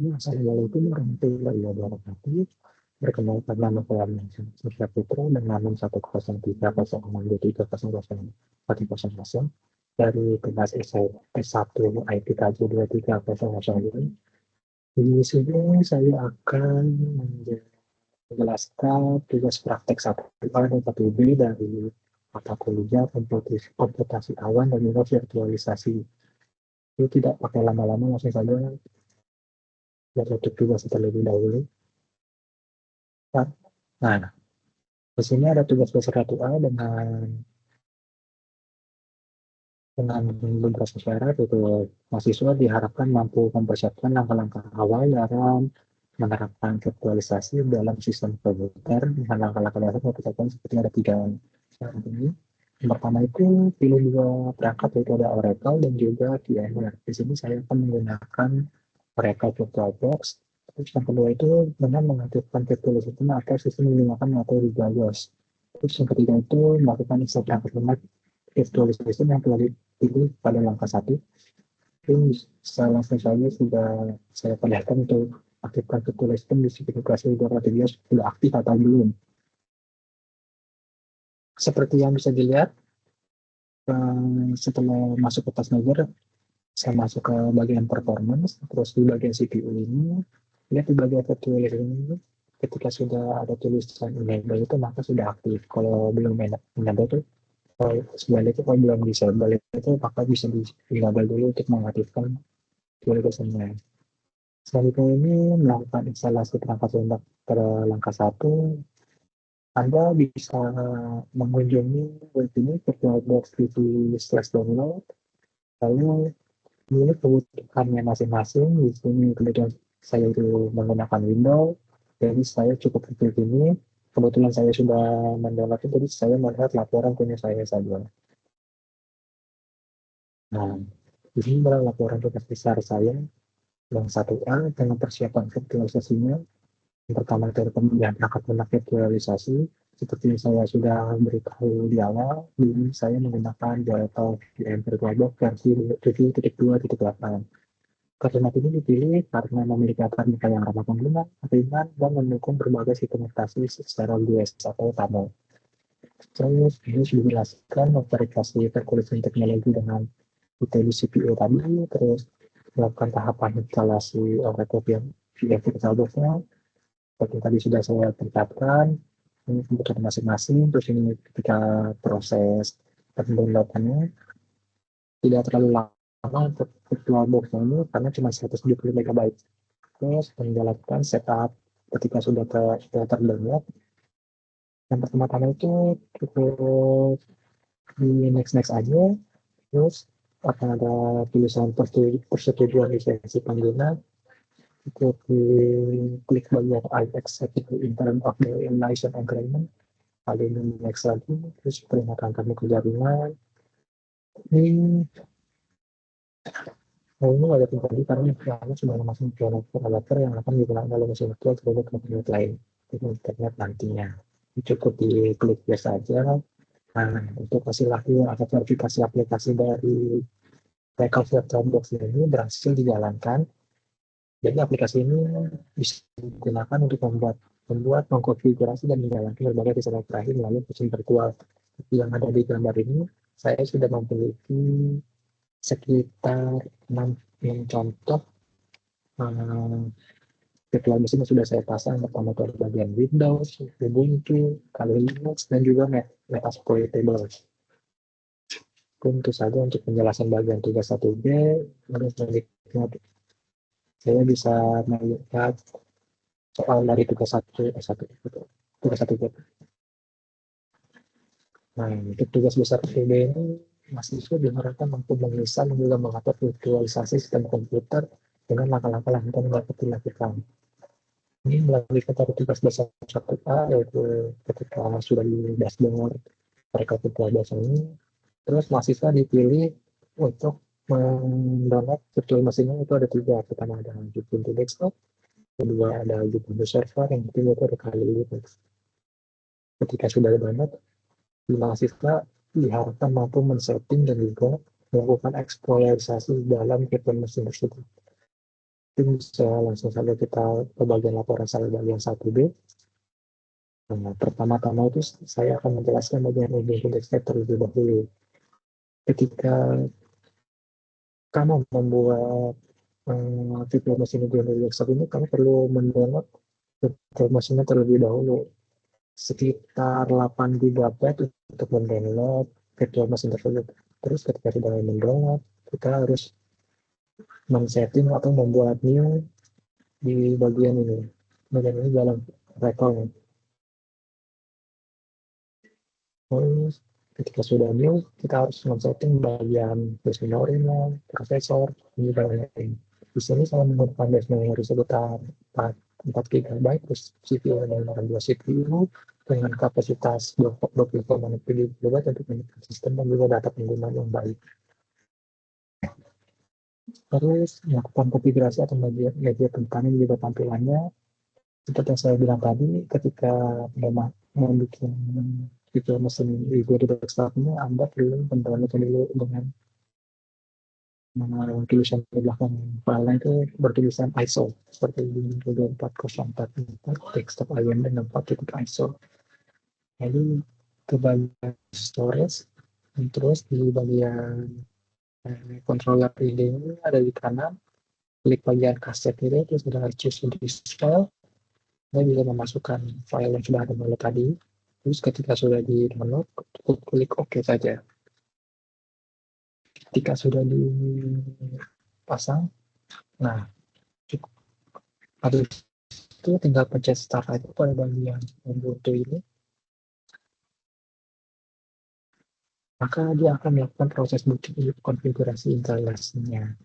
Assalamualaikum warahmatullahi wabarakatuh. Perkenalkan nama saya Surya Putra dengan NIM 1030063004000 dari kelas S1 IPKJ 23002. Di sini saya akan menjelaskan tugas praktek 1A dan 1B dari mata kuliah komputasi awan dan juga virtualisasi. Itu tidak pakai lama-lama, langsung saja ya tutup tugas terlebih dahulu. Nah, di sini ada tugas besar 1A dengan beberapa syarat, itu mahasiswa diharapkan mampu mempersiapkan langkah-langkah awal dalam menerapkan virtualisasi dalam sistem komputer dengan langkah-langkah dasar mempersiapkan seperti ada 3 syarat ini. Yang pertama itu pilih 2 perangkat, yaitu ada Oracle dan juga VMware. Di sini saya akan menggunakan Oracle VirtualBox. Terus yang kedua itu dengan mengaktifkan virtualisasi atau sistem menggunakan metode BIOS. Terus yang ketiga itu melakukan install perangkat virtualisasi yang telah dipilih pada langkah 1. Ini secara langsung saja sudah saya perlihatkan untuk aktifkan virtualisasi di spesifikasi BIOS sudah aktif atau belum. Seperti yang bisa dilihat, setelah masuk ke task manager, saya masuk ke bagian performance, terus di bagian CPU ini, lihat di bagian virtualisasi ini, ketika sudah ada tulisan enable itu maka sudah aktif. Kalau belum enable itu, sebaliknya kalau belum bisa balik itu maka bisa di-enable dulu untuk mengaktifkan virtualisasinya. Selanjutnya ini melakukan instalasi perangkat lunak pada langkah 1. Anda bisa mengunjungi web ini virtualbox TV/download, lalu ini kebutuhannya masing-masing. Di sini kebetulan saya itu menggunakan Windows, jadi saya cukup klik ini. Kebetulan saya sudah mendownload, jadi saya melihat laporan punya saya saja. Nah, ini adalah laporan tugas besar saya yang 1A dengan persiapan virtualisasinya. Yang pertama dari pemilihan perangkat lunak virtualisasi. Seperti yang saya sudah beritahu di awal, ini saya menggunakan Delta VM VirtualBox versi 7.2.8. Kalimat ini dipilih karena memiliki akar yang ramah pengguna, ringan, dan mendukung berbagai implementasi secara US atau TAML. Terus ini sudah dijelaskan memverifikasi perkulisan teknologi dengan ITB CPU tadi, terus melakukan tahapan instalasi Oracle VM VirtualBox-nya, seperti tadi sudah saya perlihatkan, ini kebutuhan masing-masing, terus ini ketika proses pendownloadannya tidak terlalu lama untuk VirtualBox ini karena cuma 170 MB. Terus menjalankan setup ketika sudah terdownload. Yang pertama-tama itu cukup di next aja, terus akan ada tulisan persetujuan lisensi pengguna, cukup di klik bagian I accept in terms of the license agreement, kali ini next lagi, terus perintahkan kami ke jaringan. Ini ini ada tadi karena yang sudah masuk ke adapter yang akan digunakan dalam mesin virtual terhadap internet lain, internet nantinya. Cukup diklik biasa aja. Nah, untuk hasil akhir atau verifikasi aplikasi dari Microsoft Dropbox ini berhasil dijalankan. Jadi aplikasi ini bisa digunakan untuk membuat, mengkonfigurasi dan menjalankan berbagai desain terakhir melalui mesin virtual. Yang ada di gambar ini, saya sudah memiliki sekitar 6 contoh virtual machine yang sudah saya pasang. Pertama dari bagian Windows, Ubuntu, Kali Linux, dan juga Metasploitable. Tentu saja untuk penjelasan bagian tugas 1B, menurut saya bisa melihat soal dari tugas 1B. Nah, untuk tugas besar 1B ini, mahasiswa diharapkan mampu mengisah dan juga mengatur virtualisasi sistem komputer dengan langkah-langkah yang dapat dilakukan. Ini melalui dari tugas besar 1A, yaitu ketika sudah di dashboard mereka virtualisasi ini, terus mahasiswa dipilih untuk mendownload virtual mesinnya. Itu ada 3. Pertama ada Ubuntu desktop, kedua ada Ubuntu server, yang ketiga itu ada Kali Linux. Ketika sudah download, mahasiswa diharapkan mampu men-setting dan juga melakukan eksploitasi dalam virtual mesin tersebut. Mungkin bisa langsung saja kita ke bagian laporan saya bagian 1B. Nah, pertama-tama itu saya akan menjelaskan bagian Ubuntu Desktop terlebih dahulu. Ketika kamu membuat virtual machine Ubuntu Desktop ini, kamu perlu mendownload virtual machine terlebih dahulu. Sekitar 8 GB untuk mendownload virtual machine tersebut. Terus ketika sudah mendownload, kita harus men-setting atau membuat new di bagian ini. Bagian ini dalam record. Terus ketika sudah new, kita harus men-setting bagian base memori-nya, prosesor, ini lain. Di sini saya menggunakan base memori sekitar 4 GB, terus CPU menggunakan 2 CPU dengan kapasitas 20,6 GB untuk menyimpan sistem dan juga data pengguna yang baik. Terus melakukan konfigurasi atau media penekanan juga tampilannya. Seperti yang saya bilang tadi, ketika memang membuat itu mesin Wigo di desktopnya, Anda perlu mendownload dulu dengan tulisan di belakang file itu bertulisan ISO seperti di Google 4044 desktop IM dengan 4.ISO. Lalu ke bagian storage, terus di bagian controller ini ada di kanan, klik bagian kaset ini, terus ada choose disk file. Saya bisa memasukkan file yang sudah ada download tadi. Terus ketika sudah di download, klik OK saja. Ketika sudah dipasang, nah habis itu tinggal pencet start aja pada bagian Ubuntu ini. Maka dia akan melakukan proses booting konfigurasi instalasinya.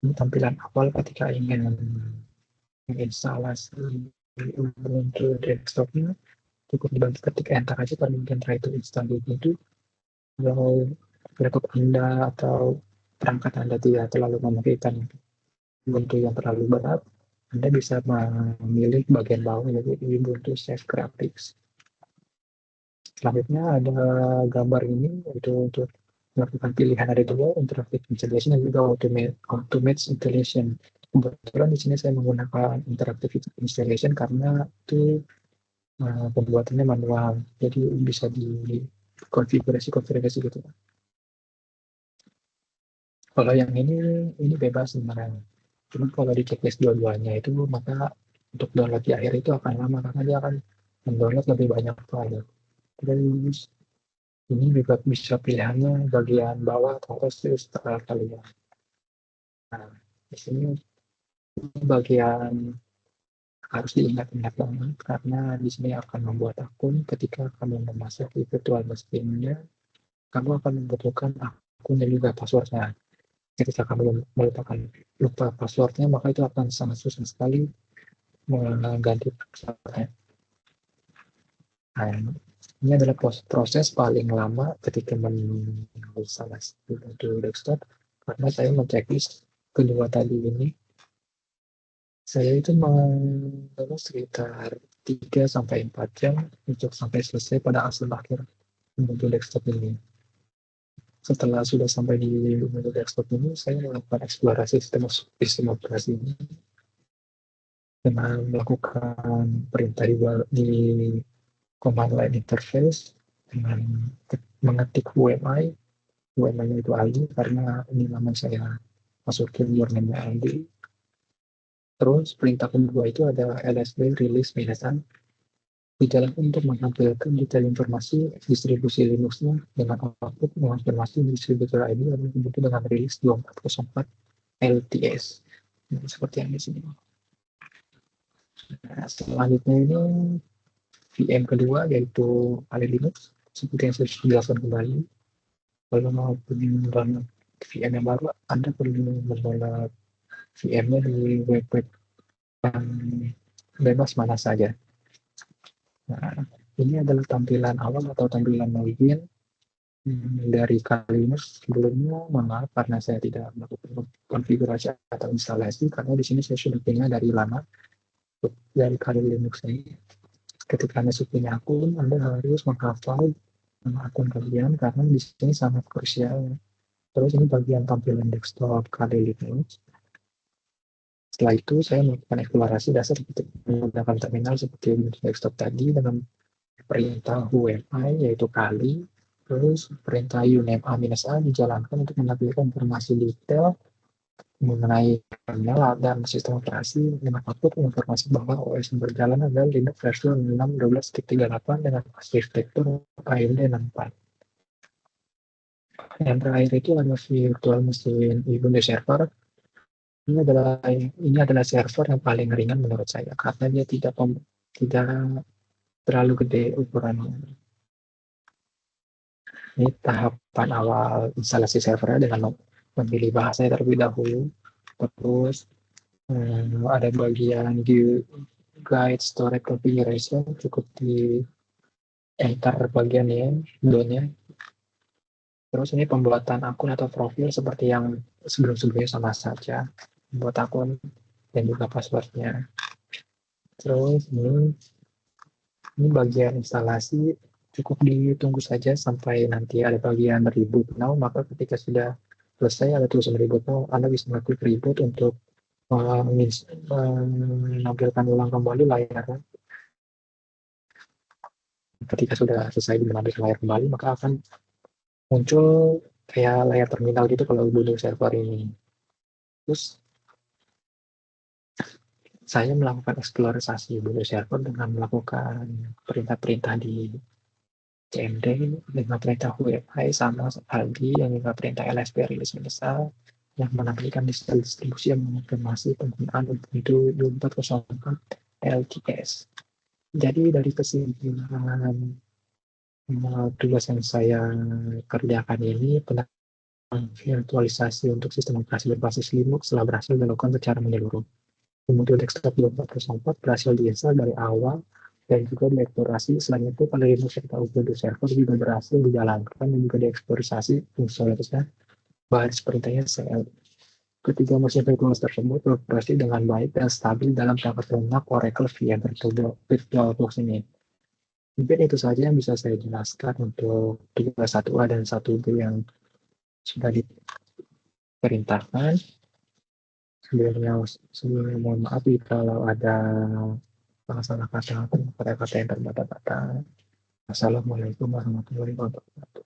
Ini tampilan awal ketika ingin menginstalasi Ubuntu desktopnya. Cukup dibantu ketika enter aja pada bagian try to install itu. Kalau laptop Anda atau perangkat Anda tidak terlalu memungkinkan Ubuntu yang terlalu berat, Anda bisa memilih bagian bawah yaitu Ubuntu Safe Graphics. Selanjutnya ada gambar ini itu untuk melakukan pilihan ada dua, interactive installation dan juga automate installation. Kebetulan di sini saya menggunakan interactive installation karena itu pembuatannya manual, jadi bisa dikonfigurasi gitu. Kalau yang ini bebas sebenarnya. Cuma kalau di checklist dua-duanya itu maka untuk download di akhir itu akan lama karena dia akan mendownload lebih banyak file. Terus ini juga bisa pilihannya bagian bawah atau atas setelah kalian. Nah, di sini bagian harus diingat-ingat banget karena di sini akan membuat akun ketika kamu memasuki virtual machine-nya, kamu akan membutuhkan akun dan juga passwordnya. Ketika kamu lupa passwordnya, maka itu akan sangat susah sekali mengganti passwordnya. Nah, ini adalah proses paling lama ketika menginstalasi Ubuntu desktop karena saya menceklis kedua tadi ini. Saya itu mau sekitar 3-4 jam untuk sampai selesai pada hasil akhir Ubuntu desktop ini. Setelah sudah sampai di Ubuntu desktop ini, saya melakukan eksplorasi sistem operasi ini dengan melakukan perintah di command line interface dengan mengetik UMI. UMI itu ID karena ini nama saya masukin username ID. Terus perintah kedua itu ada lsb release -n. Dijalankan untuk menampilkan detail informasi distribusi Linux-nya dengan output mengonfirmasi distributor ID dan dibutuhkan dengan rilis 2404 LTS. Nah, seperti yang di sini. Nah, selanjutnya ini VM kedua yaitu Kali Linux. Seperti yang saya jelaskan kembali, kalau mau download VM yang baru, Anda perlu mendownload VM-nya di web-web yang bebas mana saja. Nah, ini adalah tampilan awal atau tampilan login dari Kali Linux. Sebelumnya, maaf karena saya tidak melakukan konfigurasi atau instalasi, karena di sini saya sudah punya dari lama dari Kali Linux ini. Ketika Anda sudah punya akun, Anda harus menghafal akun kalian karena di sini sangat krusial. Terus ini bagian tampilan desktop Kali Linux. Setelah itu saya melakukan eksplorasi dasar menggunakan terminal seperti Windows Desktop tadi dengan perintah UMI yaitu kali, terus perintah uname-a-a dijalankan untuk menampilkan informasi detail mengenai terminal dan sistem operasi dengan output informasi bahwa OS yang berjalan adalah Linux versi 6.12.38 dengan arsitektur AMD 64. Yang terakhir itu adalah virtual machine Ubuntu server. Ini adalah server yang paling ringan menurut saya karena dia tidak terlalu gede ukurannya. Ini tahapan awal instalasi servernya dengan memilih bahasa terlebih dahulu. Terus ada bagian guide storage configuration, cukup di enter bagiannya, downnya. Terus ini pembuatan akun atau profil seperti yang sebelum-sebelumnya sama saja, buat akun dan juga passwordnya. Terus ini bagian instalasi, cukup ditunggu saja sampai nanti ada bagian reboot now, maka ketika sudah selesai ada tulisan reboot now, Anda bisa mengklik reboot untuk menampilkan ulang kembali layarnya. Ketika sudah selesai menampilkan layar kembali, maka akan muncul kayak layar terminal gitu kalau Ubuntu server ini. Terus saya melakukan eksplorasi Ubuntu server dengan melakukan perintah-perintah di cmd dengan perintah UEFI sama lagi yang juga perintah lsp release universal yang menampilkan distribusi yang mengonfirmasi penggunaan Ubuntu 24.04 LTS. Jadi dari kesimpulan tugas yang saya kerjakan ini virtualisasi untuk sistem operasi berbasis Linux telah berhasil dilakukan secara menyeluruh. Ubuntu Desktop 24.04 berhasil diinstal dari awal dan juga dieksplorasi. Selain itu, pada Linux serta Ubuntu Server juga berhasil dijalankan dan juga dieksplorasi fungsionalitasnya baris perintahnya CL. Ketiga mesin virtual tersebut beroperasi dengan baik dan stabil dalam perangkat lunak Oracle VirtualBox ini. Mungkin itu saja yang bisa saya jelaskan untuk tugas 1A dan 1B yang sudah diperintahkan. Sebelumnya mohon maaf kalau ada salah kata atau kata-kata yang terbata-bata. Assalamualaikum warahmatullahi wabarakatuh.